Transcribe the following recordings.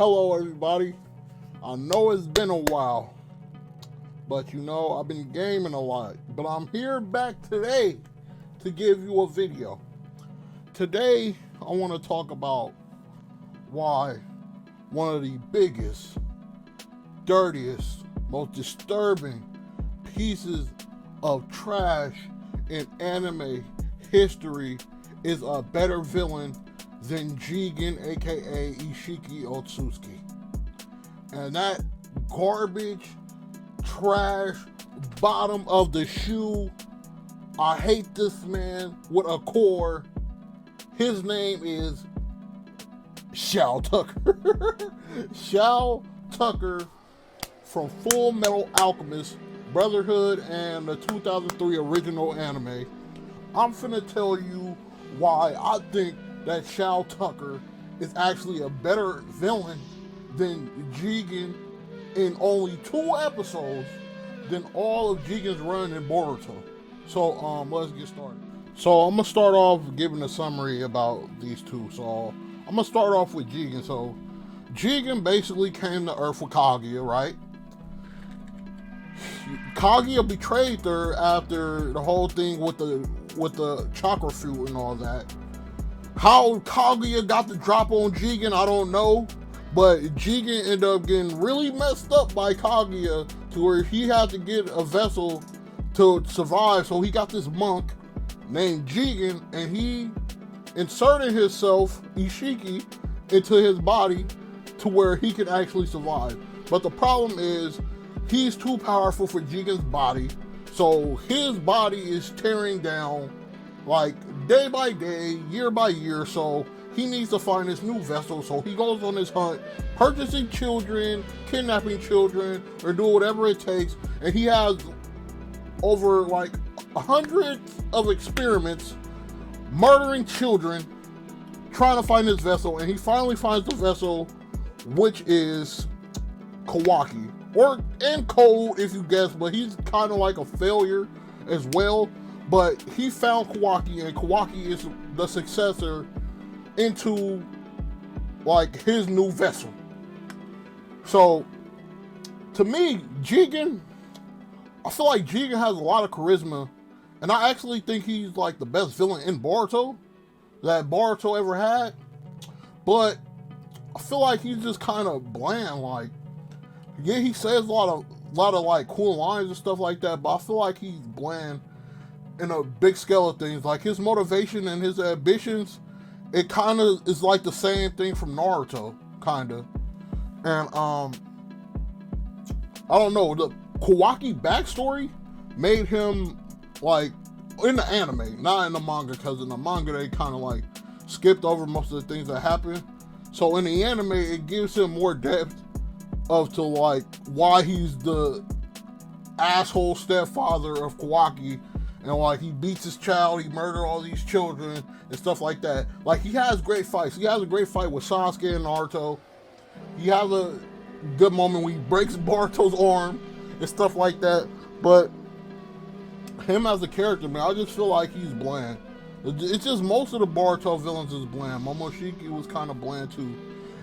Hello everybody. I know it's been a while, but you know, I've been gaming a lot. But I'm here back today to give you a video. Today, I want to talk about why one of the biggest, dirtiest, most disturbing pieces of trash in anime history is a better villain than Jigen, aka Isshiki Otsutsuki. And that garbage, trash, bottom of the shoe, I hate this man with a core. His name is Shou Tucker. Shou Tucker from Full Metal Alchemist, Brotherhood, and the 2003 original anime. I'm finna tell you why I think that Shou Tucker is actually a better villain than Jigen in only 2 episodes than all of Jigen's run in Boruto. So let's get started. So I'm gonna start off giving a summary about these two. So I'm gonna start off with Jigen. So Jigen basically came to Earth with Kaguya, right? Kaguya betrayed her after the whole thing with the chakra fruit and all that. How Kaguya got the drop on Jigen, I don't know. But Jigen ended up getting really messed up by Kaguya to where he had to get a vessel to survive. So he got this monk named Jigen, and he inserted himself, Isshiki, into his body to where he could actually survive. But the problem is, he's too powerful for Jigen's body. So his body is tearing down like day by day, year by year. So he needs to find this new vessel. So he goes on this hunt, purchasing children, kidnapping children, or do whatever it takes. And he has over like 100 of experiments, murdering children, trying to find this vessel. And he finally finds the vessel, which is Kawaki, and Code if you guess, but he's kind of like a failure as well. But he found Kawaki, and Kawaki is the successor into like his new vessel. So to me, Jigen, I feel like Jigen has a lot of charisma, and I actually think he's like the best villain in Boruto that Boruto ever had. But I feel like he's just kind of bland. Like, yeah, he says a lot of like cool lines and stuff like that, but I feel like he's bland in a big scale of things. Like his motivation and his ambitions, it kind of is like the same thing from Naruto, kind of. And I don't know, the Kawaki backstory made him like in the anime, not in the manga, because in the manga they kind of like skipped over most of the things that happened. So in the anime, it gives him more depth of to like why he's the asshole stepfather of Kawaki, and like he beats his child, he murdered all these children and stuff like that. Like he has great fights. He has a great fight with Sasuke and Naruto. He has a good moment when he breaks Boruto's arm and stuff like that. But him as a character, man, I just feel like he's bland. It's just most of the Boruto villains is bland. Momoshiki was kind of bland too.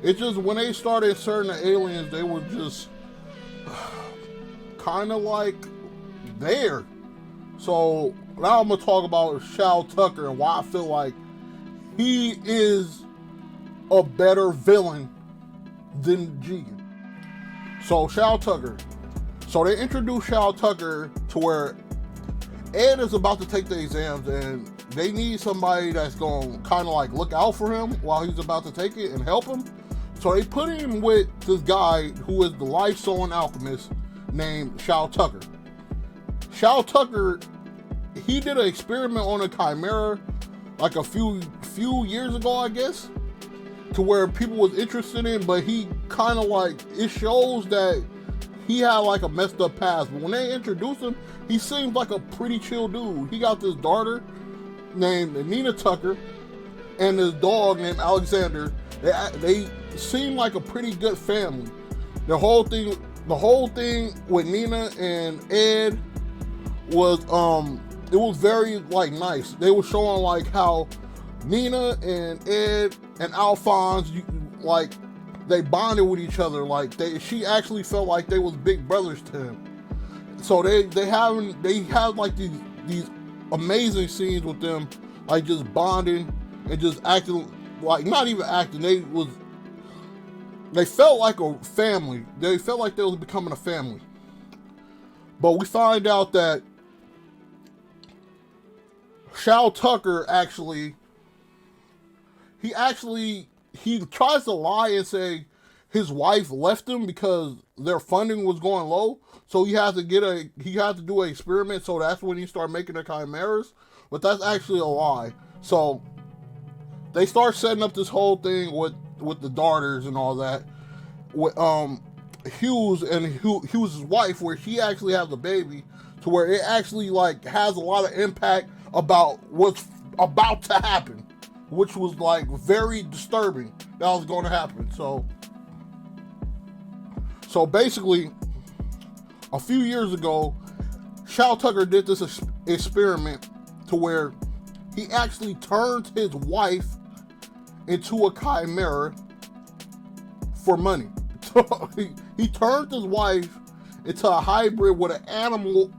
It's just when they started inserting the aliens, they were just kind of like there. So now I'm gonna talk about Shou Tucker and why I feel like he is a better villain than Jigen. So Shou Tucker. So they introduced Shou Tucker to where Ed is about to take the exams, and they need somebody that's gonna kind of like look out for him while he's about to take it and help him. So they put him with this guy who is the life-sewing alchemist named Shou Tucker. Shou Tucker, he did an experiment on a chimera like a few years ago, I guess, to where people was interested in, but he kind of like, it shows that he had like a messed up past. But when they introduced him, he seems like a pretty chill dude. He got this daughter named Nina Tucker and this dog named Alexander. They seem like a pretty good family. The whole thing with Nina and Ed was it was very like nice. They were showing like how Nina and Ed and Alphonse like they bonded with each other. Like she actually felt like they was big brothers to him. So they had like these amazing scenes with them, like just bonding and just acting like, not even acting. They felt like a family. They felt like they was becoming a family. But we find out that Shou Tucker he tries to lie and say his wife left him because their funding was going low. So he had to do an experiment. So that's when he started making the chimeras. But that's actually a lie. So they start setting up this whole thing with the daughters and all that. With Hughes and Hughes' wife, where she actually has a baby, to where it actually like has a lot of impact about what's about to happen, which was like very disturbing that was going to happen. So basically, a few years ago, Shou Tucker did this experiment to where he actually turned his wife into a chimera for money. So he turned his wife into a hybrid with an animal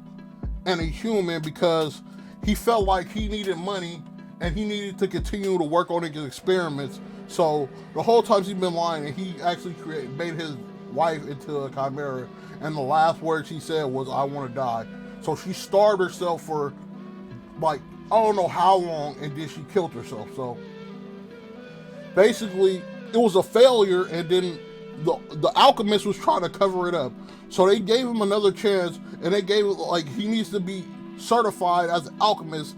and a human because he felt like he needed money and he needed to continue to work on his experiments. So the whole time he's been lying, and he actually made his wife into a chimera, and the last word she said was, "I want to die." So she starved herself for like, I don't know how long, and then she killed herself. So basically it was a failure, and then the Alchemist was trying to cover it up. So they gave him another chance, and they gave it like he needs to be certified as an alchemist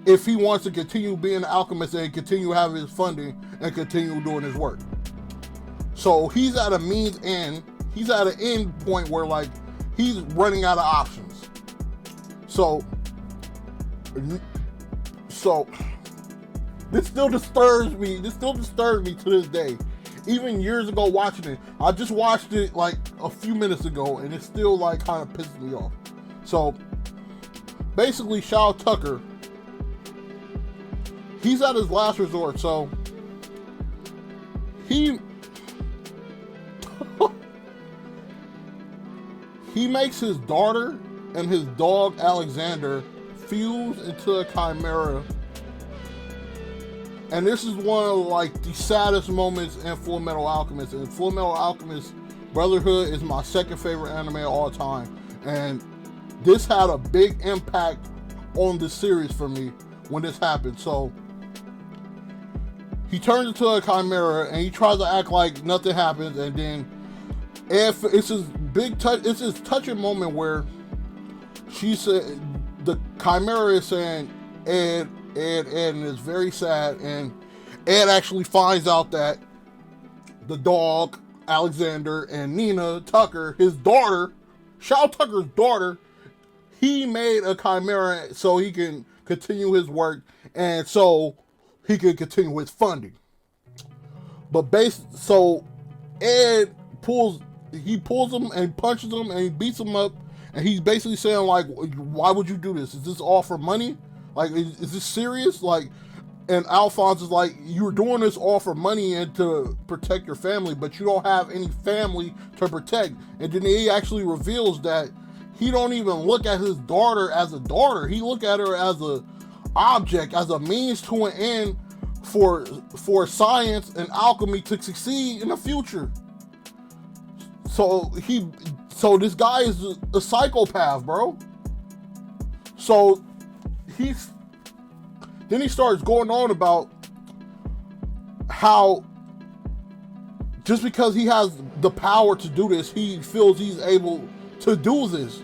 if he wants to continue being an alchemist and continue having his funding and continue doing his work. So he's at a means end. He's at an end point where like he's running out of options. So this still disturbs me. This still disturbs me to this day. Even years ago watching it, I just watched it like a few minutes ago, and it still like kind of pisses me off. So basically, Shou Tucker, he's at his last resort. So he makes his daughter and his dog Alexander fuse into a chimera. And this is one of like the saddest moments in Full Metal Alchemist. And Full Metal Alchemist Brotherhood is my second favorite anime of all time. And this had a big impact on the series for me when this happened. So he turns into a chimera and he tries to act like nothing happens. And then it's this touching moment where she said, the chimera is saying, Ed, and it's very sad, and Ed actually finds out that the dog, Alexander, and Nina Tucker, his daughter, Shou Tucker's daughter, he made a chimera so he can continue his work and so he can continue his funding. But so Ed pulls him and punches him and he beats him up, and he's basically saying like, why would you do this? Is this all for money? Like, is this serious? Like, and Alphonse is like, you're doing this all for money and to protect your family, but you don't have any family to protect. And then he actually reveals that he don't even look at his daughter as a daughter. He look at her as a object, as a means to an end for science and alchemy to succeed in the future. So this guy is a psychopath, bro. So then he starts going on about how just because he has the power to do this, he feels he's able to do this,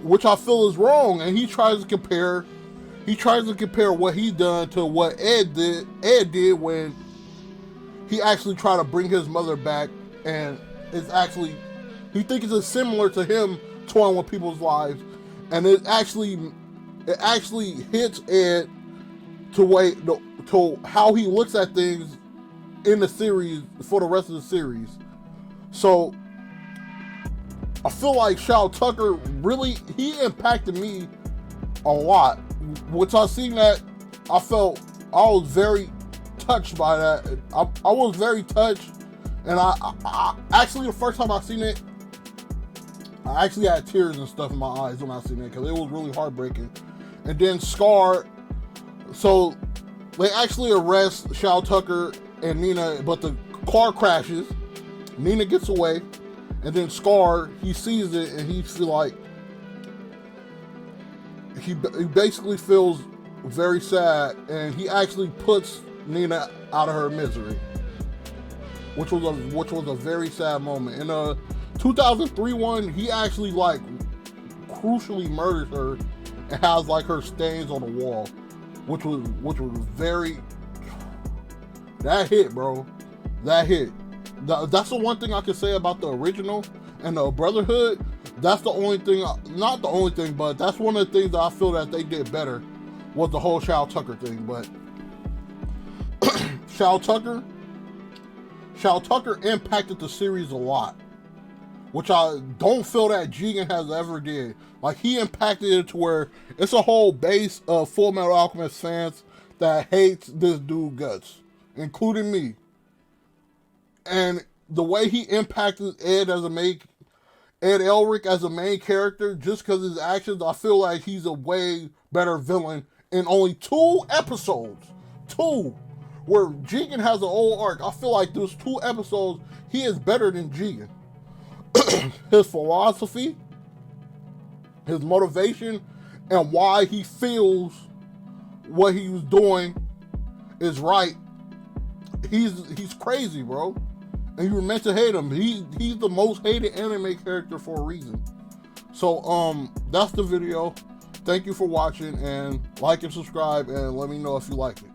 which I feel is wrong. And he tries to compare what he done to what Ed did when he actually tried to bring his mother back, and he thinks it's similar to him toying with people's lives, and it actually hits Ed to how he looks at things in the series for the rest of the series. So I feel like Shou Tucker he impacted me a lot. Once I seen that, I was very touched by that. I was very touched And I actually, the first time I seen it, I actually had tears and stuff in my eyes when I seen it, because it was really heartbreaking. And then Scar, so they actually arrest Shou Tucker and Nina, but the car crashes. Nina gets away, and then Scar, he sees it, and he feel like, he basically feels very sad, and he actually puts Nina out of her misery, which was a very sad moment. In a 2003 one, he actually like crucially murders her and has like her stains on the wall, which was very, that hit, bro. That hit. That's the one thing I can say about the original and the Brotherhood. That's the only thing, not the only thing, but that's one of the things that I feel that they did better, was the whole Shou Tucker thing. But Shou Tucker impacted the series a lot, which I don't feel that Jigen has ever did. Like, he impacted it to where it's a whole base of Full Metal Alchemist fans that hates this dude guts, including me. And the way he impacted Ed Elric as a main character, just because of his actions, I feel like he's a way better villain in only 2 episodes. 2. Where Jigen has an old arc. I feel like those 2 episodes, he is better than Jigen. His philosophy, his motivation, and why he feels what he was doing is right. He's crazy, bro. And you were meant to hate him. He's the most hated anime character for a reason. So that's the video. Thank you for watching, and like and subscribe, and let me know if you like it.